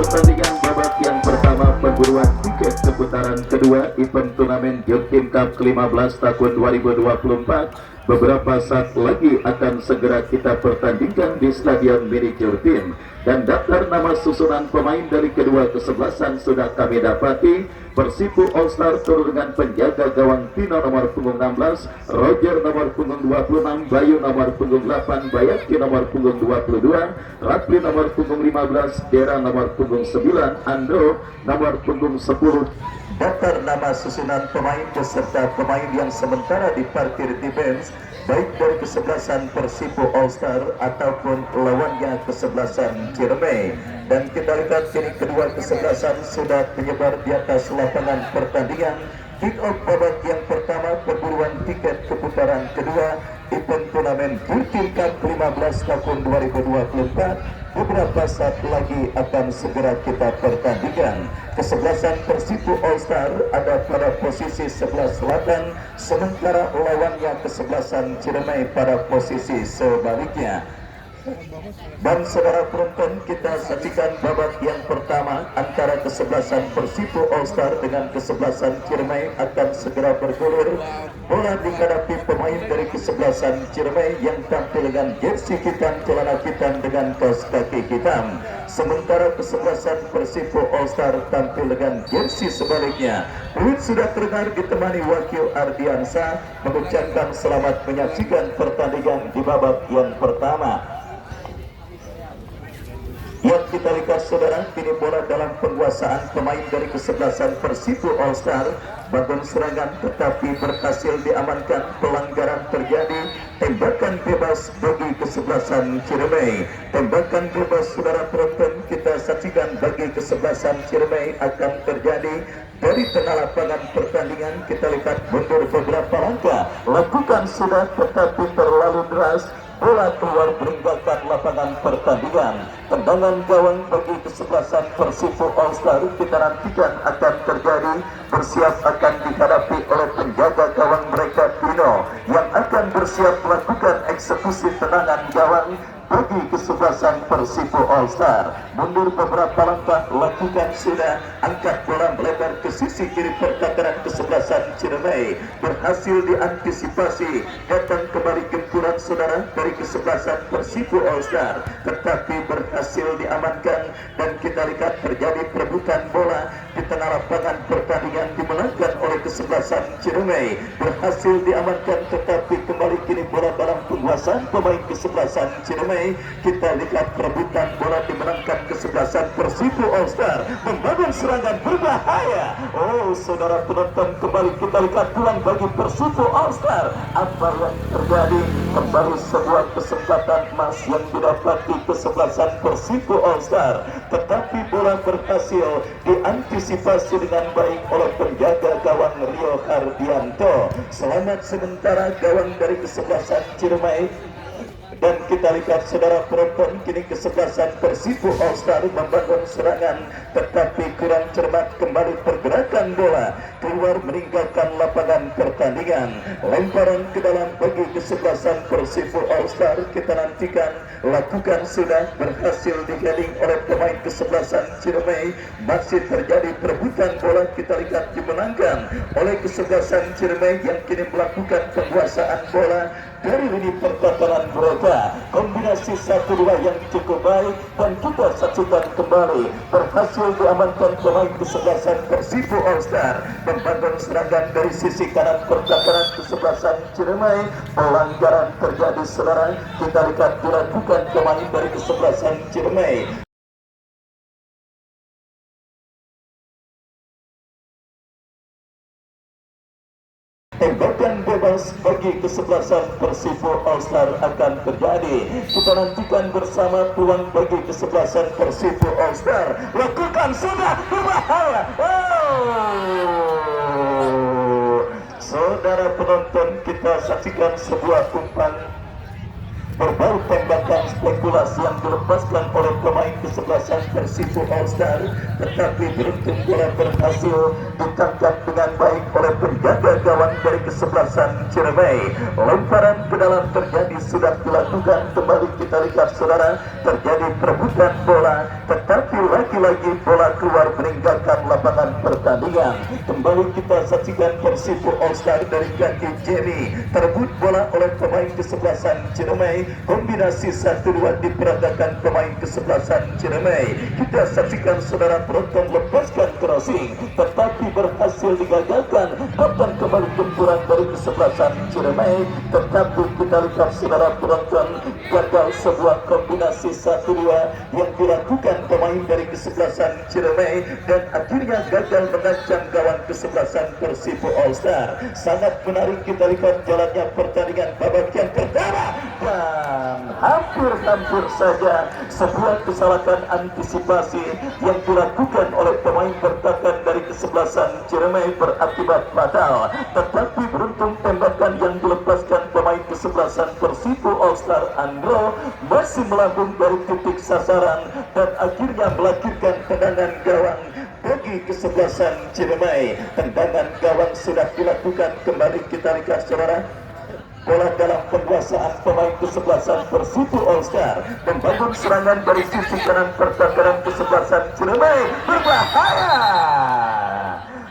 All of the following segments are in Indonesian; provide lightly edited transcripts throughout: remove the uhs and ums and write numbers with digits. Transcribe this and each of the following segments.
pertandingan babak yang pertama pemburuan tiket keputaran kedua event turnamen Jotim Cup ke-15 tahun 2024 beberapa saat lagi akan segera kita pertandingkan di Stadion Mini Jotim. Dan daftar nama susunan pemain dari kedua kesebelasan sudah kami dapati. Persipu All Star turun dengan penjaga gawang Tino nomor punggung 16, Roger nomor punggung 26, Bayu nomor punggung 8, Bayaki nomor punggung 22, Ratli nomor punggung 15, Dera nomor punggung 9, Andro nomor punggung 10. Daftar nama susunan pemain beserta pemain yang sementara diparkir di bench baik dari kesebelasan Persipo All Star ataupun lawannya kesebelasan Ciremai. Dan kita lihat kini kedua kesebelasan sudah menyebar di atas lapangan pertandingan. Kick off babak yang pertama pemburuan tiket keputaran kedua event turnamen Jotim Cup 15 tahun 2024 beberapa saat lagi akan segera kita pertandingan. Kesebelasan Persipo All Star ada pada posisi sebelah selatan, sementara lawannya kesebelasan Ciremai pada posisi sebaliknya. Dan saudara penonton, kita saksikan babak yang pertama antara kesebelasan Persipo All Star dengan kesebelasan Ciremai akan segera bergulir. Bola dihadapi pemain dari kesebelasan Ciremai yang tampil dengan jersey hitam, celana hitam dengan kaos kaki hitam. Sementara kesebelasan Persipo All Star tampil dengan jersey sebaliknya. Peluit sudah terdengar ditemani wakil Ardiansa mengucapkan selamat menyaksikan pertandingan di babak yang pertama. Yang kita lihat saudara, kini bola dalam penguasaan pemain dari kesebelasan Persipo All Star. Bangun serangan tetapi berhasil diamankan, pelanggaran terjadi. Tembakan bebas bagi kesebelasan Ciremai. Tembakan bebas saudara penonton kita saksikan bagi kesebelasan Ciremai akan terjadi dari tengah lapangan pertandingan. Kita lihat mundur beberapa langkah, lakukan sudah tetapi terlalu deras. Bola keluar meninggalkan lapangan pertandingan. Tendangan gawang bagi kesebelasan Persipo All Star kita nantikan akan terjadi. Bersiap akan dihadapi oleh penjaga gawang mereka Tino yang akan bersiap melakukan eksekusi tendangan gawang bagi kesebelasan Persipo All Star. Mundur beberapa langkah, lakukan sudah, angkat bola melebar ke sisi kiri pertahanan kesebelasan Ciremai. Berhasil diantisipasi, datang kembali gempuran saudara dari kesebelasan Persipo All Star, tetapi berhasil diamankan. Dan kita lihat terjadi perebutan bola di tengah lapangan pertandingan dimenangkan oleh kesebelasan Ciremai. Berhasil diamankan tetapi kembali kini bola dalam penguasaan pemain kesebelasan Ciremai. Kita lihat perebutan bola dimenangkan kesebelasan Persipo All Star, membangun serangan berbahaya. Oh saudara penonton, kembali kita lihat pulang bagi Persipo All Star. Apa yang terjadi? Kembali sebuah kesempatan emas yang didapati kesebelasan Persipo All Star, tetapi bola berhasil diantisipasi dengan baik oleh penjaga gawang Rio Hardianto. Selamat sementara gawang dari kesebelasan Ciremai. Dan kita lihat saudara penonton, kini kesebelasan Persipo All Star membangun serangan tetapi kurang cermat, kembali pergerakan bola keluar meninggalkan lapangan pertandingan. Lemparan ke dalam bagi kesebelasan Persipo All Star kita nantikan, lakukan sudah, berhasil digading oleh pemain kesebelasan Ciremai. Masih terjadi perebutan bola, kita lihat dimenangkan oleh kesebelasan Ciremai yang kini melakukan penguasaan bola dari lini pertahanan mereka. Kombinasi 1-2 yang cukup baik dan kita saksikan kembali berhasil diamankan pemain kesebelasan Persipo All Star. Membangun serangan dari sisi kanan pertahanan kesebelasan Ciremai. Pelanggaran terjadi saudara, kita lihat dilakukan pemain dari kesebelasan Ciremai. Tembakan bebas bagi kesebelasan Persipo All Star akan terjadi. Kita nantikan bersama peluang bagi kesebelasan Persipo All Star. Lakukan sudah, berbahaya. Saudara penonton, kita saksikan sebuah umpan berbau tembakan spekulasi yang dilepaskan oleh pemain kesebelasan Persibo All Star, tetapi beruntung bola berhasil ditangkap dengan baik oleh penjaga gawang dari kesebelasan Ciremai. Lemparan ke dalam terjadi, sudah dilakukan, kembali kita lihat saudara, terjadi perebutan bola, tetapi lagi-lagi bola keluar meninggalkan lapangan pertandingan. Kembali kita saksikan Persibo All Star dari kaki Jamie, terebut bola oleh pemain kesebelasan Ciremai, kombinasi 1-2 diperagakan pemain kesebelasan Ciremai. Kita saksikan saudara penonton, lepaskan crossing tetapi berhasil digagalkan, datang kembali gempuran dari kesebelasan Ciremai, tetapi kita lihat saudara penonton, gagal sebuah kombinasi 1-2 yang dilakukan pemain dari kesebelasan Ciremai dan akhirnya gagal mengancam gawang kesebelasan Persibo All Star. Sangat menarik kita lihat jalannya pertandingan babak yang pertama, dan hampir saja sebuah kesalahan antisipasi yang dilakukan oleh pemain bertahan dari kesebelasan Ciremai berakibat fatal, tetapi beruntung tembakan yang dilepaskan pemain kesebelasan Persibo All Star Andro masih melambung dari titik sasaran dan akhirnya melahirkan tendangan gawang bagi kesebelasan Ciremai. Tendangan gawang sudah dilakukan, kembali kita lihat saudara, bola dalam penguasaan pemain kesebelasan Persibo All Star, membangun serangan dari sisi kanan pertahanan kesebelasan Ciremai, berbahaya.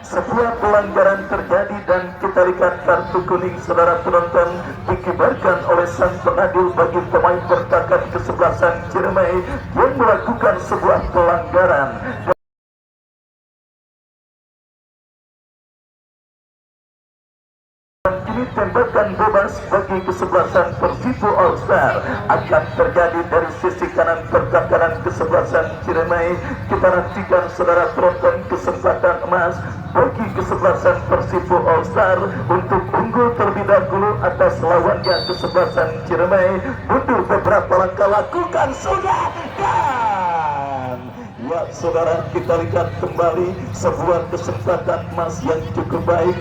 Sebuah pelanggaran terjadi dan kita lihat kartu kuning saudara penonton dikibarkan oleh sang pengadil bagi pemain bertahan kesebelasan Ciremai yang melakukan sebuah pelanggaran. Kini tembakan bebas bagi kesebelasan Persibo All Star akan terjadi dari sisi kanan pertahanan kesebelasan Ciremai. Kita nantikan saudara penonton kesempatan emas bagi kesebelasan Persibo All Star untuk unggul terlebih dahulu atas lawannya kesebelasan Ciremai. Mundur beberapa langkah, lakukan sudah, dan ya saudara, kita lihat kembali sebuah kesempatan emas yang cukup baik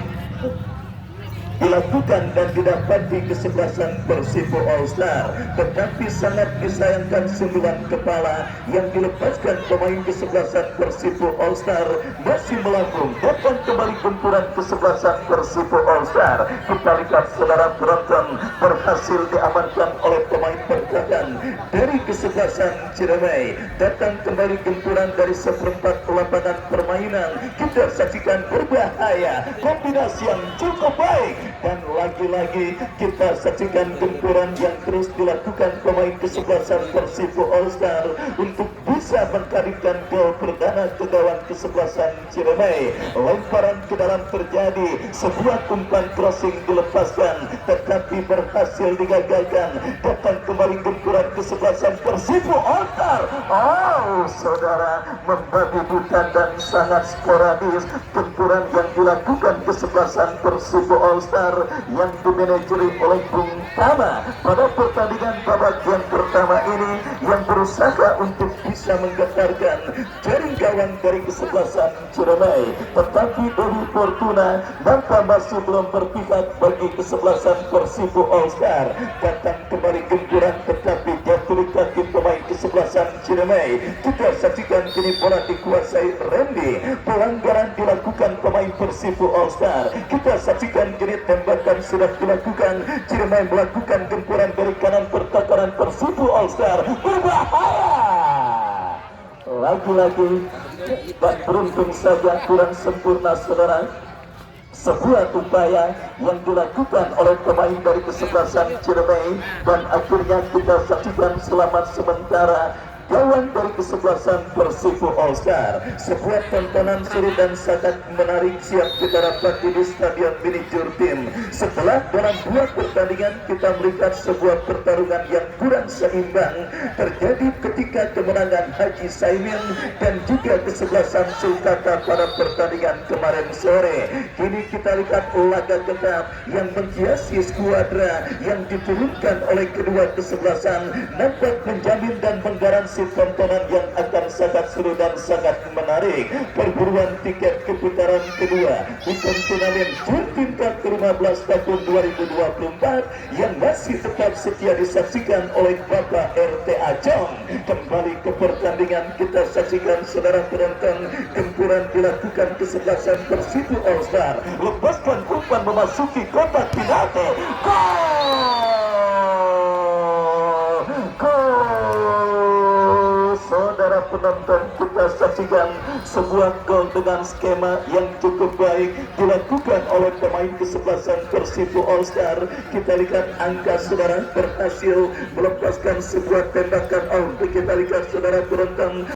dilakukan dan didapati kesebelasan Persibo All Star, tetapi sangat disayangkan sundulan kepala yang dilepaskan pemain kesebelasan Persibo All Star masih melambung, datang kembali benturan kesebelasan Persibo All Star. Kita lihat saudara penonton, berhasil diamankan oleh pemain bertahan dari kesebelasan Ciremai, datang kembali gempuran dari seperempat lapangan permainan. Kita saksikan berbahaya, kombinasi yang cukup baik, dan lagi-lagi kita saksikan gempuran yang terus dilakukan pemain kesebelasan Persibo All Star untuk bisa mengkaritkan gol perdana ke gawang kesebelasan Ciremai. Lemparan ke dalam terjadi, sebuah umpan crossing dilepaskan tetapi berhasil digagalkan, datang kembali gempuran kesebelasan Persibo All Star. Oh saudara, membabi buta dan sangat sporadis gempuran yang dilakukan kesebelasan Persibo All Star yang dimanajeri oleh Bung Tama pada pertandingan babak yang pertama ini, yang berusaha untuk bisa menggetarkan jaring gawang dari kesebelasan Ciremai, tetapi Dewi Fortuna nampak masih belum berpihak bagi kesebelasan Persibo All Star. Datang kembali gempuran tetapi jatuh di kaki pemain kesebelasan Ciremai. Kita saksikan kini bola dikuasai Randy, pelanggaran dilakukan pemain Persibo All Star. Kita saksikan kini tembakan sudah dilakukan, Ciremai melakukan gempuran dari kanan pertahanan Persibo All Star, berbahaya. Lagi-lagi tak beruntung saja, kurang sempurna saudara, sebuah upaya yang dilakukan oleh pemain dari kesebelasan Ciremai dan akhirnya kita saksikan selamat sementara gawang dari kesebelasan Persibo All Star. Sebuah tontonan seru dan sangat menarik siap kita dapati di Stadion Mini Jurtim. Setelah dalam dua pertandingan kita melihat sebuah pertarungan yang kurang seimbang terjadi ketika kemenangan Haji Saimin dan juga kesebelasan Sulkata pada pertandingan kemarin sore. Kini kita lihat laga ketat yang menghiasi skuadra yang diturunkan oleh kedua kesebelasan nampak menjamin dan menggaransi wasit tontonan yang akan sangat seru dan sangat menarik. Perburuan tiket ke putaran kedua di turnamen Jurtin Cup ke-15 tahun 2024 yang masih tetap setia disaksikan oleh Bapak RT Acong. Kembali ke pertandingan, kita saksikan saudara penonton, gempuran dilakukan kesebelasan Persibo All Star. Lepaskan umpan memasuki kotak penalti. Saudara penonton, kita saksikan sebuah gol dengan skema yang cukup baik dilakukan oleh pemain kesebelasan Persibo All Star. Kita lihat angka saudara berhasil melepaskan sebuah tembakan out. Kita lihat saudara penonton,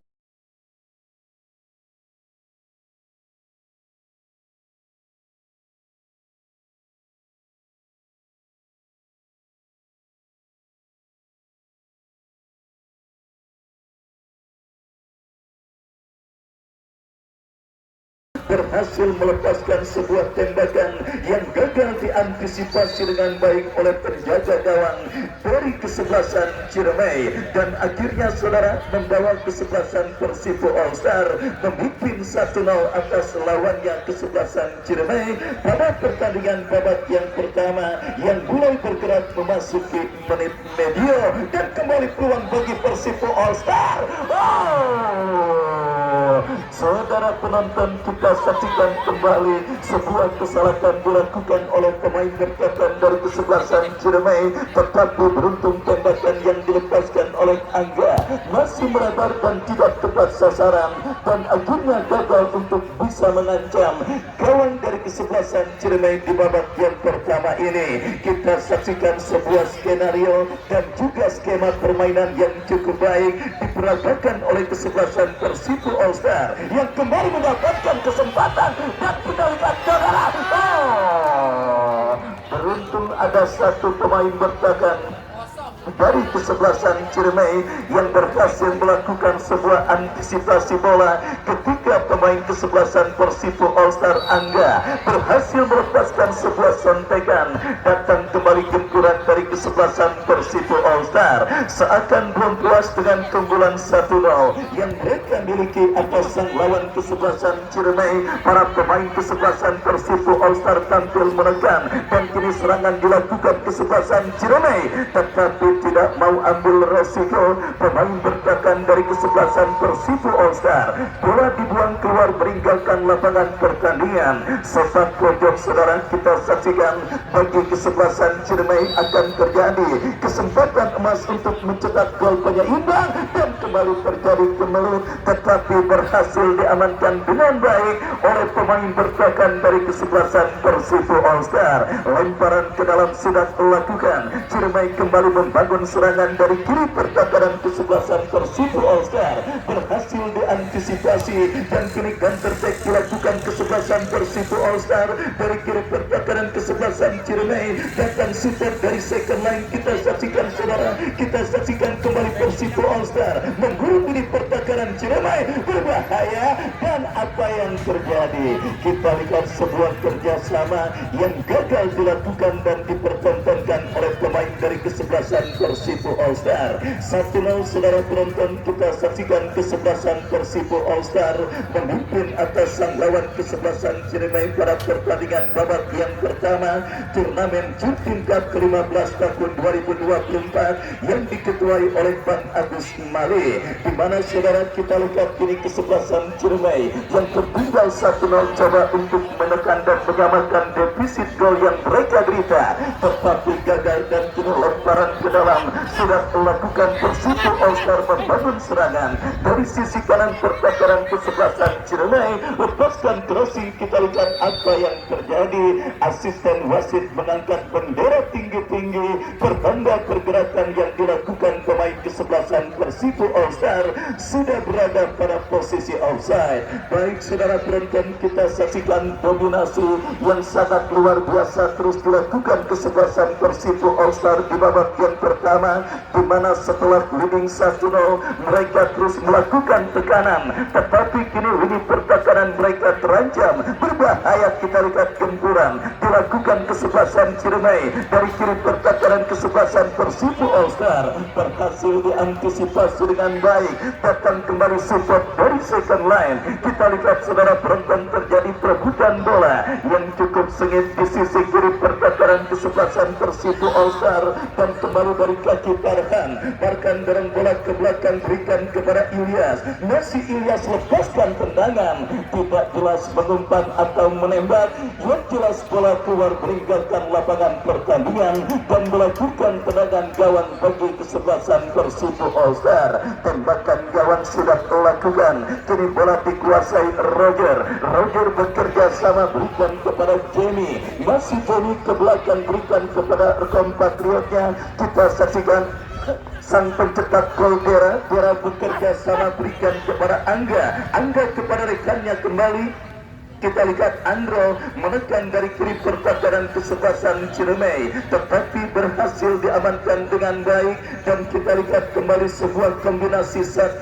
berhasil melepaskan sebuah tembakan yang gagal diantisipasi dengan baik oleh penjaga gawang dari kesebelasan Ciremai, dan akhirnya saudara membawa kesebelasan Persibo All Star memimpin 1-0 atas lawannya kesebelasan Ciremai pada pertandingan babak yang pertama yang mulai bergerak memasuki menit medio, dan kembali peluang bagi Persibo All Star. Saudara penonton, kita saksikan kembali sebuah kesalahan dilakukan oleh pemain bertahan dari kesebelasan Ciremai, tetapi beruntung tembakan yang dilepaskan oleh Angga masih melebar dan tidak tepat sasaran, dan akhirnya gagal untuk bisa mengancam gawang dari kesebelasan Ciremai di babak yang pertama ini. Kita saksikan sebuah skenario dan juga skema permainan yang cukup baik diperagakan oleh kesebelasan Persibo All Star yang kembali mendapatkan kesempatan, dan kita lihat saudara, beruntung ada satu pemain bertahan dari kesebelasan Ciremai yang berhasil melakukan sebuah antisipasi bola ketika pemain kesebelasan Persibo All Star Angga berhasil melepaskan sebuah sontekan. Datang kembali gempuran dari kesebelasan Persibo All Star, seakan belum puas dengan keunggulan 1-0 yang mereka miliki atas sang lawan kesebelasan Ciremai. Para pemain kesebelasan Persibo All Star tampil menekan, dan kini serangan dilakukan kesebelasan Ciremai, tetapi tidak mau ambil resiko. Pemain bertahan dari kesebelasan Persibo All Star, bola dibuang keluar meninggalkan lapangan pertandingan. Sepak pojok saudara, kita saksikan bagi kesebelasan Ciremai akan terjadi kesempatan emas untuk mencetak gol penyeimbang, dan kembali terjadi kemelut, tetapi berhasil diamankan dengan baik oleh pemain bertahan dari kesebelasan Persibo All Star. Lemparan ke dalam sudah dilakukan. Ciremai kembali membangun serangan dari kiri. Pertahanan kesebelasan Persibo All Star berhasil diantisipasi, dan kini counter attack dilakukan kesebelasan Persibo All Star dari kiri. Pertahanan kesebelasan Ciremai datang super dari second line. Kita saksikan saudara, kita saksikan kembali Persibo All Star menggurung di pertahanan Ciremai, berbahaya, dan apa yang terjadi? Kita lihat sebuah kerjasama yang gagal dilakukan dan dipertontonkan oleh pemain dari kesebelasan Persibo All Star. 1-0 saudara penonton, kita saksikan kesebelasan Persibo All Star memimpin atas sang lawan kesebelasan Ciremai pada pertandingan babak yang pertama turnamen Jurtin Cup ke-15 tahun 2024 yang diketuai oleh Bang Agus Mali, di mana saudara kita lihat kini kesebelasan Ciremai yang tertinggal 1-0 coba untuk menekan dan menyamakan defisit gol yang mereka derita, tetapi gagal, dan kini lemparan ke dalam sudah melakukan Persibo All Star membangun serangan dari sisi kanan pertahanan kesebelasan Ciremai, lepaskan crossing. Kita lihat apa yang terjadi. Asisten wasit mengangkat bendera tinggi-tinggi pertanda pergerakan yang dilakukan pemain kesebelasan Persibo All Star sudah berada pada posisi offside. Baik saudara penonton, kita saksikan dominasi yang sangat luar biasa terus dilakukan kesebelasan Persibo All Star di babak yang pertama, di mana setelah leading 1-0 mereka terus melakukan tekanan, tetapi kini lini pertahanan mereka terancam berbahaya. Kita lihat gempuran dilakukan kesebelasan Ciremai dari kiri. Pertahanan kesebelasan Persibo All Star berhasil diantisipasi dengan dengan baik. Datang kembali support dari second line. Kita lihat saudara penonton terjadi perebutan bola yang cukup sengit di sisi kiri pertakaran kesebelasan Persibo All Star, dan kembali dari kaki Farhan. Farhan dorong bola ke belakang, berikan kepada Ilyas. Masih Ilyas lepaskan tendangan, tidak jelas mengumpan atau menembak. Yang jelas bola keluar meninggalkan lapangan pertandingan dan melakukan tendangan gawang bagi kesebelasan Persibo All Star. Tembakan gawang sudah dilakukan, kini bola dikuasai Roger. Roger bekerja sama, berikan kepada Jamie. Masih Jamie ke belakang, berikan kepada kompatriotnya. Kita saksikan sang pencetak gol Dera. Dera bekerja sama, berikan kepada Angga. Angga kepada rekannya kembali. Kita lihat Andro menekan dari kiri pertahanan kesebelasan Ciremai, tetapi berhasil diamankan dengan baik. Dan kita lihat kembali sebuah kombinasi 1-2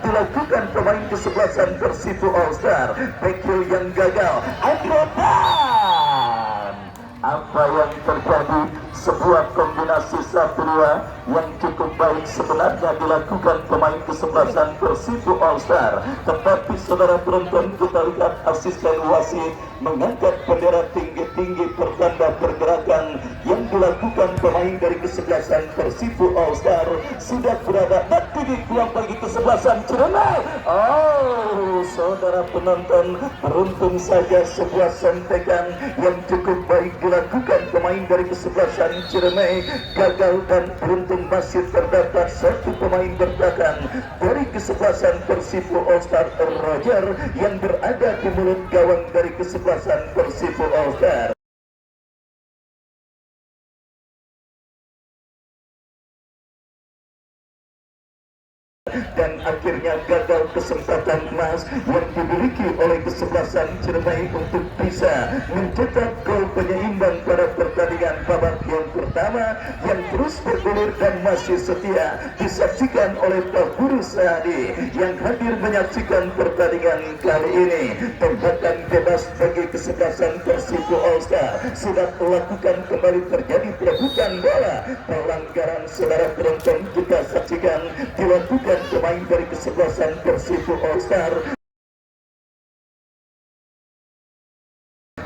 dilakukan pemain kesebelasan Persibo All Star. Bekil yang gagal, Andro, dan apa yang terjadi? Sebuah kombinasi 1-2 yang cukup baik sebenarnya dilakukan pemain kesebelasan Persibo All Star, tetapi saudara penonton, kita lihat asisten wasit mengangkat bendera tinggi-tinggi pertanda pergerakan yang dilakukan pemain dari kesebelasan Persibo All Star sudah berada di ruang bagi kesebelasan Ciremai. Oh, saudara penonton, beruntung saja sebuah sentekan yang cukup baik dilakukan pemain dari kesebelasan Ciremai gagal, dan beruntung masih terdapat satu pemain bertahan dari kesebelasan Persibo All Star, Roger, yang berada di mulut gawang dari kesebelasan Persibo All Star. Dan akhirnya gagal kesempatan emas yang dimiliki oleh kesebelasan Ciremai untuk bisa mencetak gol penyeimbang pada pertandingan babak yang pertama yang terus bergulir dan masih setia disaksikan oleh Pak Guru Sadi yang hadir menyaksikan pertandingan kali ini. Tembakan bebas bagi kesebelasan Persibo All Star sudah melakukan kembali, terjadi perebutan bola. Pelanggaran saudara penonton kita saksikan dilakukan pemain dari kesebelasan Persibo All Star.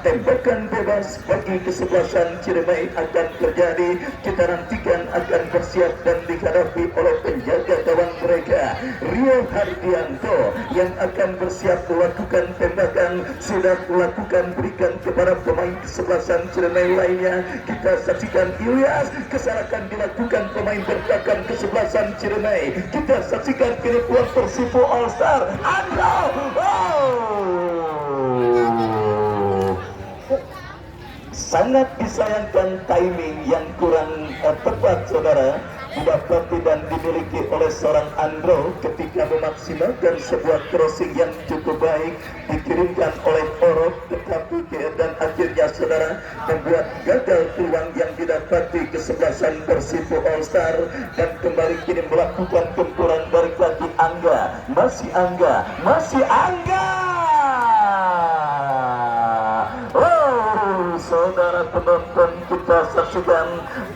Tembakan bebas bagi kesebelasan Ciremai akan terjadi. Kita nantikan akan bersiap dan dihadapi oleh penjaga gawang mereka, Rio Hardianto, yang akan bersiap melakukan tembakan. Sudah melakukan, berikan kepada pemain kesebelasan Ciremai lainnya. Kita saksikan Ilyas, kesalahan dilakukan pemain bertahan kesebelasan Ciremai. Kita saksikan kini peluang Persibo All Star. Sangat disayangkan timing yang kurang tepat saudara didapati dan dimiliki oleh seorang Andro ketika memaksimalkan sebuah crossing yang cukup baik dikirimkan oleh Orok, tetapi dan akhirnya saudara membuat gagal peluang yang didapati kesebelasan Persibo All Star. Dan kembali kini melakukan gempuran dari kaki Angga. Masih Angga, masih Angga. Saudara penonton, kita saksikan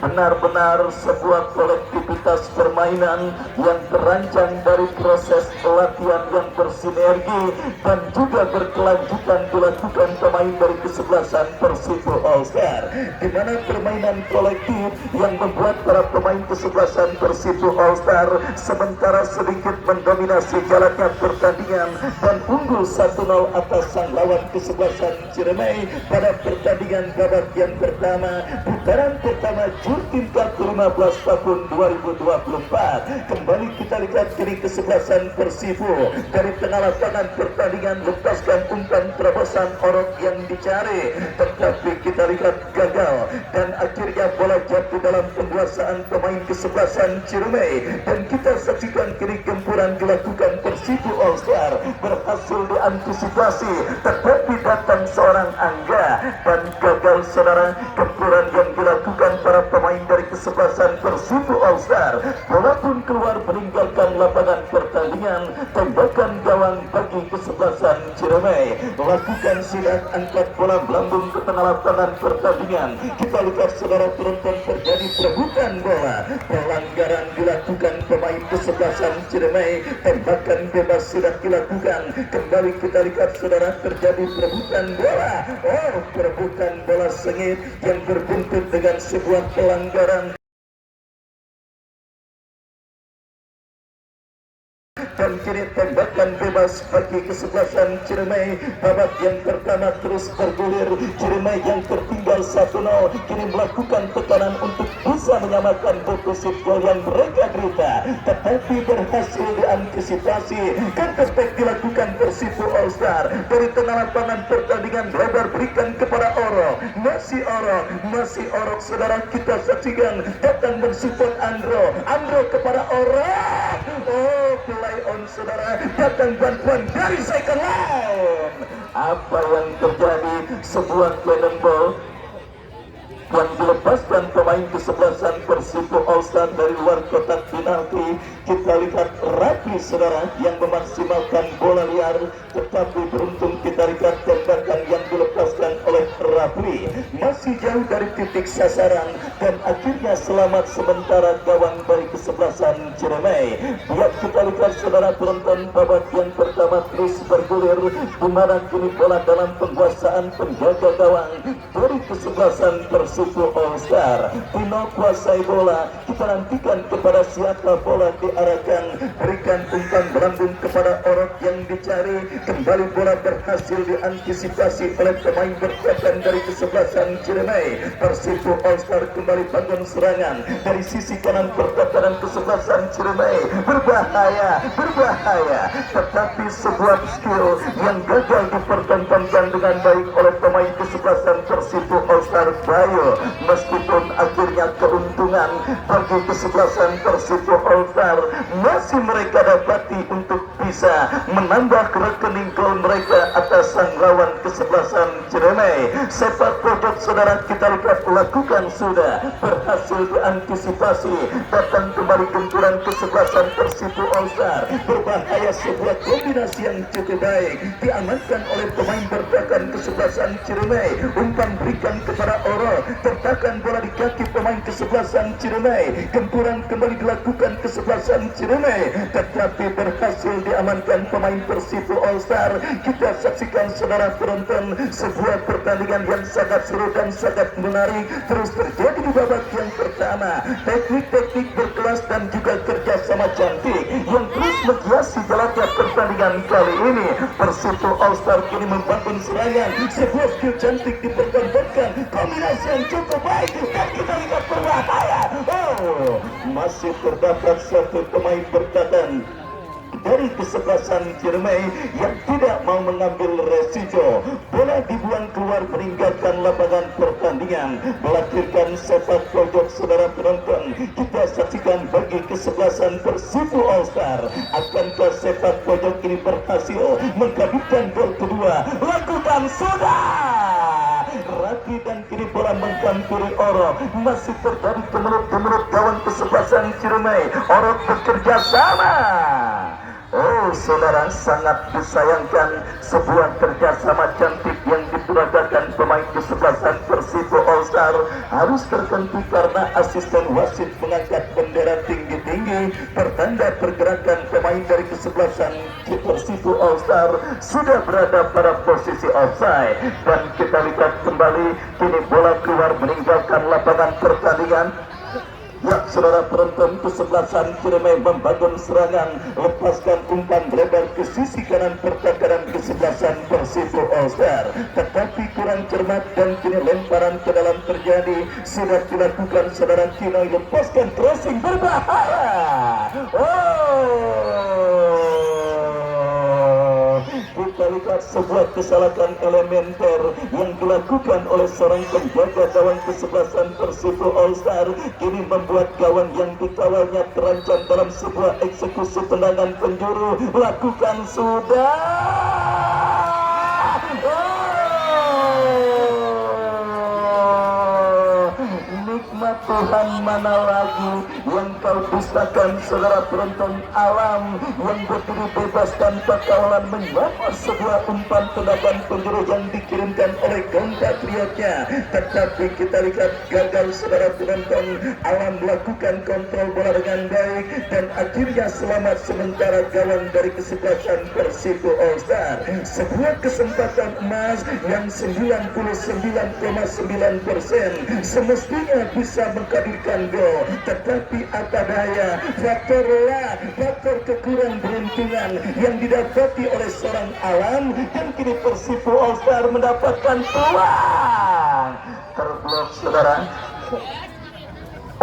benar-benar sebuah kolektivitas permainan yang terancang dari proses latihan yang bersinergi dan juga berkelanjutan dilakukan pemain dari kesebelasan Persibo All Star, di mana permainan kolektif yang membuat para pemain kesebelasan Persibo All Star sementara sedikit mendominasi jalannya pertandingan dan unggul 1-0 atas sang lawan kesebelasan Ciremai pada pertandingan babak yang pertama, putaran pertama Jurtim Cup 15 tahun 2024. Kembali kita lihat kini kesebelasan Persibo dari tengah lapangan pertandingan lepaskan umpan terobosan Orok yang dicari, tetapi kita lihat gagal dan akhirnya bola jatuh dalam penguasaan pemain kesebelasan Ciremai. Dan kita saksikan kini gempuran dilakukan Persibo All Star berhasil diantisipasi, tetapi datang seorang Angga dan gagal saudara gempuran yang dilakukan para pemain dari kesebelasan Persibo All Star. Bola pun keluar meninggalkan lapangan pertandingan. pertandingan. Tembakan gawang bagi kesebelasan Ciremai. Lakukan silat, angkat bola melambung ke tengah lapangan pertandingan. Kita lihat saudara penonton, terjadi perebutan bola. Pelanggaran dilakukan pemain kesebelasan Ciremai. Tembakan bebas sudah dilakukan. Kembali kita lihat saudara, terjadi perebutan bola. Oh, perebutan bola sengit yang berbuntut dengan sebuah pelanggaran. Dan kini tembakan bebas bagi kesebelasan Ciremai. Babak yang pertama terus bergulir. Ciremai yang tertinggal 1-0 kini melakukan tekanan untuk bisa menyamakan defisit gol yang mereka derita, tetapi berhasil diantisipasi. Counter attack dilakukan Persipo All Star dari tengah lapangan pertandingan. Lebar berikan kepada Oro, masih Oro saudara, kita saksikan datang mensupport Andro kepada Oro. Oh, play on saudara, datang bantuan dari second line. Apa yang terjadi? Sebuah cannonball yang dilepaskan pemain kesebelasan Persipo All Star dari luar kotak penalti. Kita lihat Rapi saudara yang memaksimalkan bola liar, tetapi beruntung kita lihat tembakan yang dilepaskan oleh Rapi masih jauh dari titik sasaran, dan akhirnya selamat sementara gawang dari kesebelasan Ciremai. Biar kita lihat saudara penonton, babak yang pertama terus bergulir, di mana kini bola dalam penguasaan penjaga gawang dari kesebelasan Persipo All Star. Tino kuasai bola, kita nantikan kepada siapa bola diarahkan. Berikan umpan melambung kepada Orok yang dicari. Kembali bola berhasil diantisipasi oleh pemain bertahan dari kesebelasan Ciremai. Persipo All Star kembali bangun serangan dari sisi kanan pertahanan kesebelasan Ciremai. Berbahaya, tetapi sebuah skill yang gagal dipertontonkan dengan baik oleh pemain kesebelasan Persipo All Star Bayo. Meskipun akhirnya keuntungan bagi kesebelasan Persipo All Star masih mereka dapati untuk bisa menambah rekening gol mereka atas sang lawan kesebelasan Ciremai. Sepak pojok saudara kita lihat lakukan sudah berhasil diantisipasi. Datang kembali gempuran kesebelasan Persipo All Star. Berbahaya, sebuah kombinasi yang cukup baik diamankan oleh pemain bertahan kesebelasan Ciremai. Umpan berikan kepada Oro, tertahan bola di kaki pemain kesebelasan Ciremai. Gempuran kembali dilakukan kesebelasan Ciremai, tetapi berhasil diamankan pemain Persipo All Star. Kita saksikan saudara penonton, sebuah pertandingan yang sangat seru dan sangat menarik terus terjadi di babak yang pertama. Teknik-teknik berkelas dan juga kerjasama cantik yang terus menghiasi jalannya pertandingan kali ini. Persipo All Star kini membangun serangan, sebuah skill cantik dipertontonkan, kombinasi yang cukup baik, dan kita lihat berbahaya. Oh, masih terdapat satu pemain bertahan dari kesebelasan Ciremai yang tidak mau mengambil resiko. Bola dibuang keluar meninggalkan lapangan pertandingan, melahirkan sepak pojok saudara penonton. Kita saksikan bagi kesebelasan Persipo All Star. Akankah sepak pojok ini berhasil mengkabulkan gol kedua? Lakukan sudah Rapi, dan kini bola menghampiri Oro. Masih terjadi kemelut-kemelut gawang kesebelasan Ciremai. Oro bekerja sama. Oh saudara, sangat disayangkan sebuah kerjasama cantik yang diperagakan pemain kesebelasan Persipo All Star harus terhenti karena asisten wasit mengangkat bendera tinggi-tinggi, pertanda pergerakan pemain dari kesebelasan Persipo All Star sudah berada pada posisi offside. Dan kita lihat kembali, kini bola keluar meninggalkan lapangan pertandingan. Ya, saudara penonton, kesebelasan Ciremai membangun serangan, lepaskan umpan lebar ke sisi kanan pertahanan kesebelasan Persipo All Star, tetapi kurang cermat dan kini lemparan ke dalam terjadi. Sudah dilakukan saudara Kino, lepaskan crossing berbahaya. Kita lihat sebuah kesalahan elementer yang dilakukan oleh seorang penjaga gawang kesebelasan Persipo All Star, kini membuat gawang yang dikawalnya terancam dalam sebuah eksekusi tendangan penjuru. Lakukan sudah. Nikmat Tuhan mana lagi yang kau dustakan saudara penonton alam, yang berdiri bebas tanpa kawalan menyapa sebuah umpan tendangan penjuru yang dikirimkan oleh compatriotnya, tetapi kita lihat gagal saudara penonton alam melakukan kontrol bola dengan baik dan akhirnya selamat sementara gawang dari kesebelasan Persibo All Star. Sebuah kesempatan emas yang 99,9% semestinya bisa menghadirkan gol, tetapi apa daya, faktor kekurang beruntungan yang didapati oleh seorang alam, dan kini Persibo All Star mendapatkan peluang terblok saudara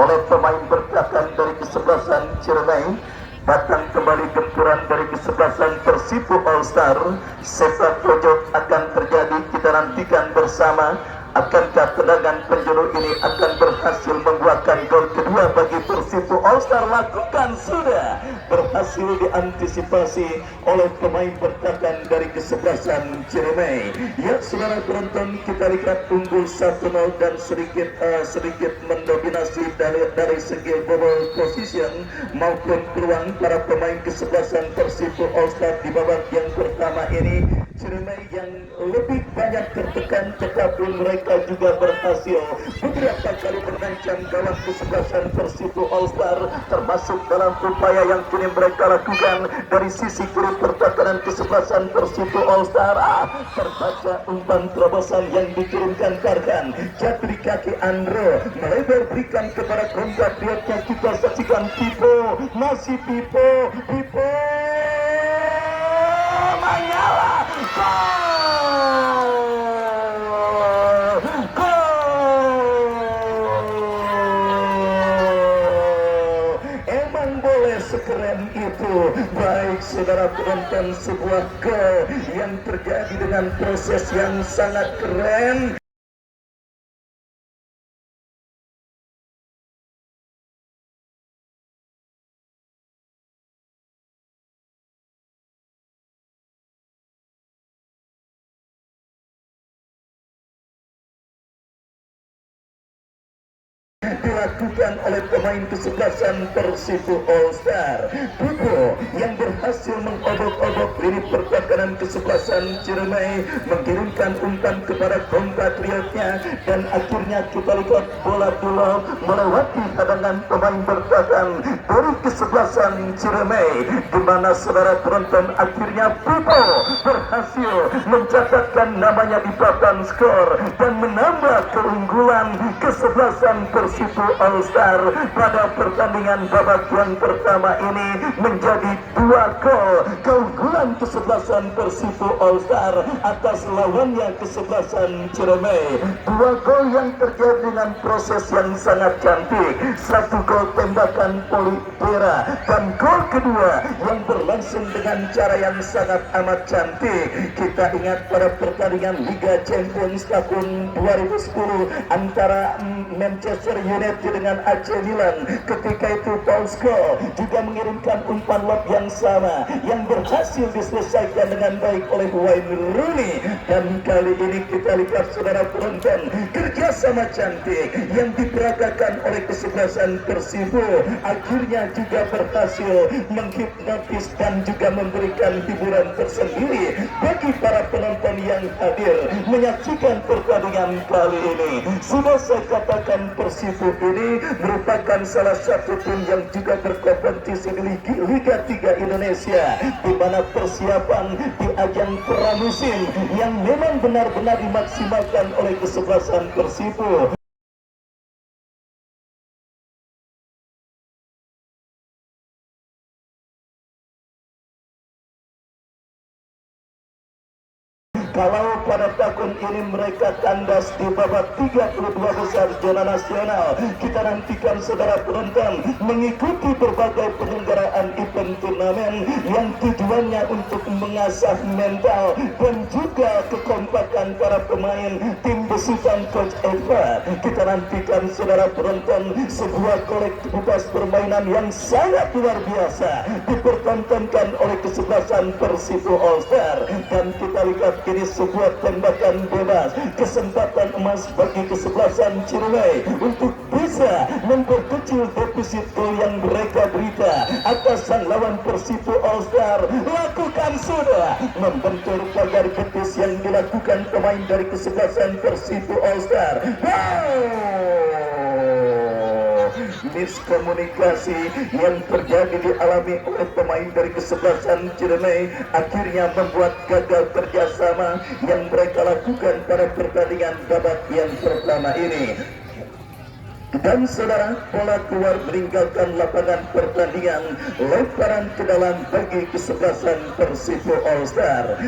oleh pemain bertahan dari kesebelasan Ciremai. Datang kembali gempuran dari kesebelasan Persibo All Star. Sepak pojok akan terjadi, kita nantikan bersama. Akankah tendangan penjuru ini akan berhasil membuahkan gol kedua bagi Persibo All Star? Lakukan sudah, berhasil diantisipasi oleh pemain bertahan dari kesebelasan Ciremai. Ya saudara penonton, kita lihat unggul 1-0 dan sedikit mendominasi dari segi ball position maupun peluang para pemain kesebelasan Persibo All Star di babak yang pertama ini. Ciremai yang lebih banyak tertekan, tetapi mereka juga berhasil beberapa kali mengancam gawang kesebelasan Persibo All Star, termasuk dalam upaya yang kini mereka lakukan dari sisi kiri pertahanan kesebelasan Persibo All Star. Terbaca umpan terobosan yang dikirimkan Farhan, jatuh di kaki Andro, melebar berikan kepada compatriotnya. Kita saksikan Pipo, masih Pipo menyala. Emang boleh sekeren itu. Baik saudara penonton, sebuah gol yang terjadi dengan proses yang sangat keren. Dilakukan oleh pemain kesebelasan Persibo All Star. Bubo yang berhasil mengobok-obok lini pertahanan kesebelasan Ciremai, mengirimkan umpan kepada compatriotnya, dan akhirnya kita lihat bola melewati hadangan pemain bertahan dari kesebelasan Ciremai, di mana saudara penonton akhirnya Bubo berhasil mencatatkan namanya di papan skor dan menambah keunggulan kesebelasan Persibo All Star pada pertandingan babak yang pertama ini menjadi 2 gol. Keunggulan kesebelasan Persibo All Star atas lawannya kesebelasan Ciremai. 2 gol yang terjadi dengan proses yang sangat cantik. 1 gol tembakan Polipera dan gol kedua yang berlangsung dengan cara yang sangat amat cantik. Kita ingat pada pertandingan Liga Champions tahun 2010 antara Manchester United dengan AC Milan, ketika itu Paul Scholes juga mengirimkan umpan lob yang sama yang berhasil diselesaikan dengan baik oleh Wayne Rooney. Dan kali ini kita lihat saudara penonton, kerjasama cantik yang diperagakan oleh kesebelasan Persibo akhirnya juga berhasil menghipnotis dan juga memberikan hiburan tersendiri bagi para penonton yang hadir menyaksikan pertandingan kali ini. Sudah saya katakan, Persibo ini merupakan salah satu tim yang juga berkompetisi di Liga 3 Indonesia, di mana persiapan di ajang pramusim yang memang benar-benar dimaksimalkan oleh kesebelasan Persibo. Kalau pada tahun ini mereka kandas di babak 32 besar zona nasional, kita nantikan saudara penonton mengikuti berbagai penyelenggaraan event turnamen yang tujuannya untuk mengasah mental dan juga kekompakan para pemain tim besutan Coach Edward. Kita nantikan saudara penonton sebuah kolektivitas permainan yang sangat luar biasa dipertontonkan oleh kesebelasan Persibo All Star, dan kita lihat ini sebuah tembakan bebas, kesempatan emas bagi kesebelasan Ciremai untuk bisa kesebelasan Persipo All Star. Lakukan sudah membentur pagar betis yang dilakukan pemain dari kesebelasan Persipo All Star. Miskomunikasi yang terjadi dialami oleh pemain dari kesebelasan Ciremai akhirnya membuat gagal kerjasama yang mereka lakukan pada pertandingan babak yang pertama ini. Dan saudara, bola keluar meninggalkan lapangan pertandingan, lemparan ke dalam bagi kesebelasan Persipo All Star.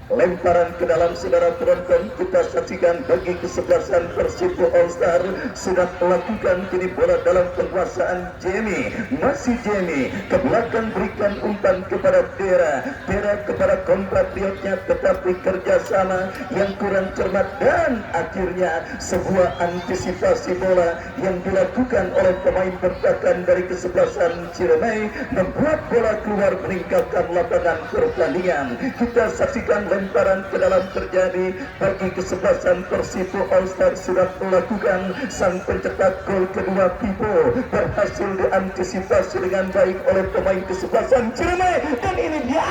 Lemparan ke dalam saudara penonton kita saksikan bagi kesebelasan Persipo All Star sudah melakukan kini bola dalam penguasaan Jamie, masih Jamie ke belakang berikan umpan kepada Tera kepada kompatriotnya, tetapi kerjasama yang kurang cermat dan akhirnya sebuah antisipasi bola yang dilakukan oleh pemain bertahan dari kesebelasan Ciremai membuat bola keluar meninggalkan lapangan pertandingan. Kita saksikan lemparan ke dalam terjadi bagi kesebelasan Persipo All Star sudah melakukan sang pencetak gol kedua Pipo berhasil diantisipasi dengan baik oleh pemain kesebelasan Ciremai dan ini dia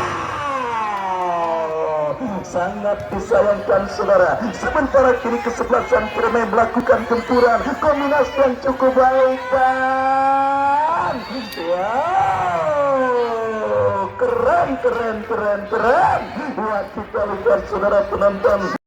sangat disayangkan saudara. Sementara kini kesebelasan Ciremai melakukan gempuran kombinasi yang cukup baik dan keren. Wah, kita lihat saudara penonton.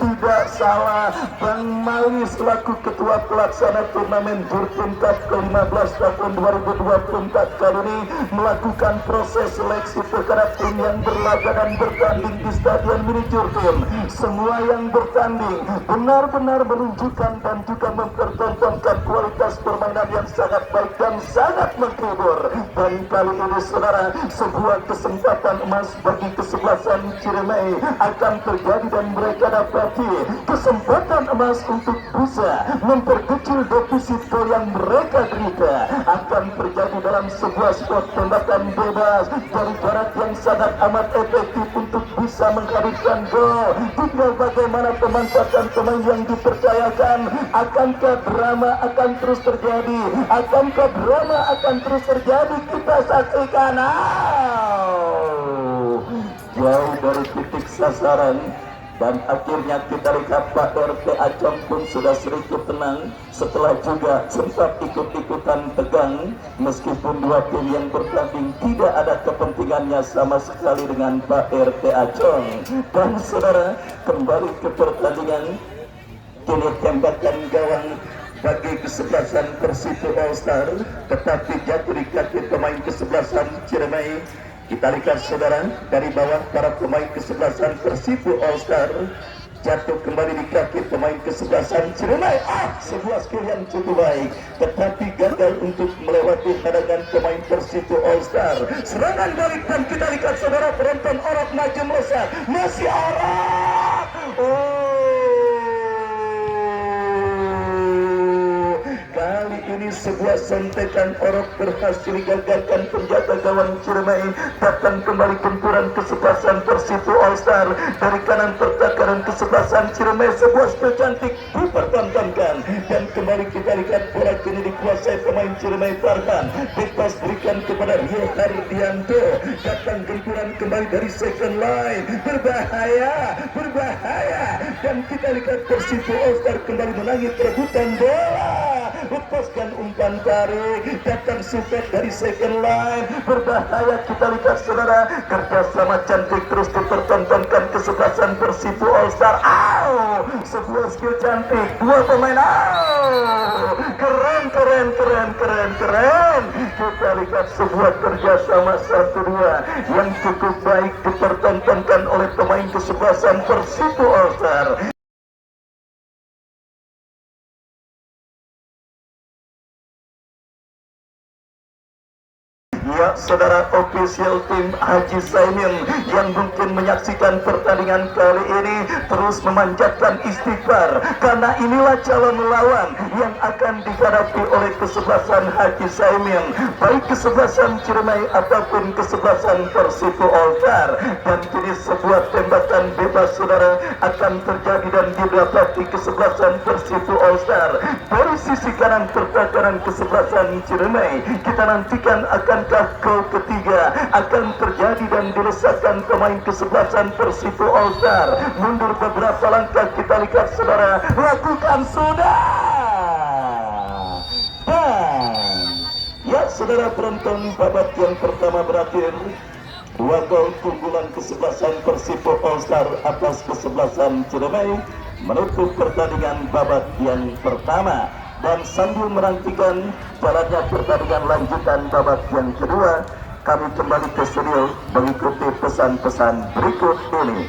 Tidak salah, Bang Mawi selaku ketua pelaksana turnamen Durpin Cup ke-15 tahun 2024 kali ini melakukan proses seleksi perkara tim yang berlaga dan bertanding di Stadion Mini Jurpin. Semua yang bertanding benar-benar menunjukkan dan juga mempertontonkan kualitas permainan yang sangat baik dan sangat menghibur. Dan kali ini saudara, sebuah kesempatan emas bagi kesebelasan Ciremai akan terjadi dan mereka dapat kesempatan emas untuk bisa memperkecil defisit gol yang mereka derita. Akan terjadi dalam sebuah spot tembakan bebas dari jarak yang sangat amat efektif untuk bisa menghadirkan gol. Tinggal bagaimana pemanfaatan pemain yang dipercayakan. Akankah drama akan terus terjadi? Kita saksikan. Jauh dari titik sasaran. Dan akhirnya kita lihat Pak RT Acong pun sudah sedikit tenang setelah juga sempat ikut-ikutan tegang meskipun dua tim yang bertanding tidak ada kepentingannya sama sekali dengan Pak RT Acong. Dan saudara, kembali ke pertandingan, kini tembakan gawang bagi kesebelasan Persipo All Star tetapi jatuh di kaki pemain kesebelasan Ciremai. Kita lihat saudara, dari bawah para pemain kesebelasan Persipo All Star jatuh kembali di kaki pemain kesebelasan Ciremai. Sebuah skill yang cukup baik tetapi gagal untuk melewati hadangan pemain Persipo All Star. Serangan balik dan kita lihat saudara penonton Orok maju melesat, masih Orok. Kali ini sebuah sentekan Orok berhasil digagalkan penjaga gawang Ciremai. Datang kembali gempuran kesebelasan Persipo All Star dari kanan pertahanan kesebelasan Ciremai. Sebuah skill cantik dipertontonkan dan kembali kita lihat bola kini dikuasai pemain Ciremai. Farhan bebas berikan kepada Rio Hardianto. Datang gempuran kembali dari second line, berbahaya dan kita lihat Persipo All Star kembali menangis perebutan bola. Lepaskan umpan tarik, datang support dari second line, berbahaya. Kita lihat saudara, kerjasama cantik terus dipertontonkan kesebelasan Persipo All Star. Sebuah skill cantik, dua pemain. Keren. Kita lihat sebuah kerjasama 1-2 yang cukup baik dipertontonkan oleh pemain kesebelasan Persipo All Star. Ya saudara official tim Haji Saimin yang mungkin menyaksikan pertandingan kali ini terus memanjatkan istighfar karena inilah calon lawan yang akan dihadapi oleh kesebelasan Haji Saimin, baik kesebelasan Ciremai ataupun kesebelasan Persipo All Star. Dan kini sebuah tembakan bebas saudara akan terjadi dan didapati kesebelasan Persipo All Star dari sisi kanan pertahanan kesebelasan Ciremai. Kita nantikan akankah gol ketiga akan terjadi dan dilesakan pemain kesebelasan Persipo All Star. Mundur beberapa langkah, kita lihat saudara, lakukan sudah. Ya saudara penonton, babak yang pertama berakhir. 2 gol keunggulan kesebelasan Persipo All Star atas kesebelasan Ciremai menutup pertandingan babak yang pertama. Dan sambil menantikan jalannya pertandingan lanjutan babak yang kedua, kami kembali ke studio mengikuti pesan-pesan berikut ini.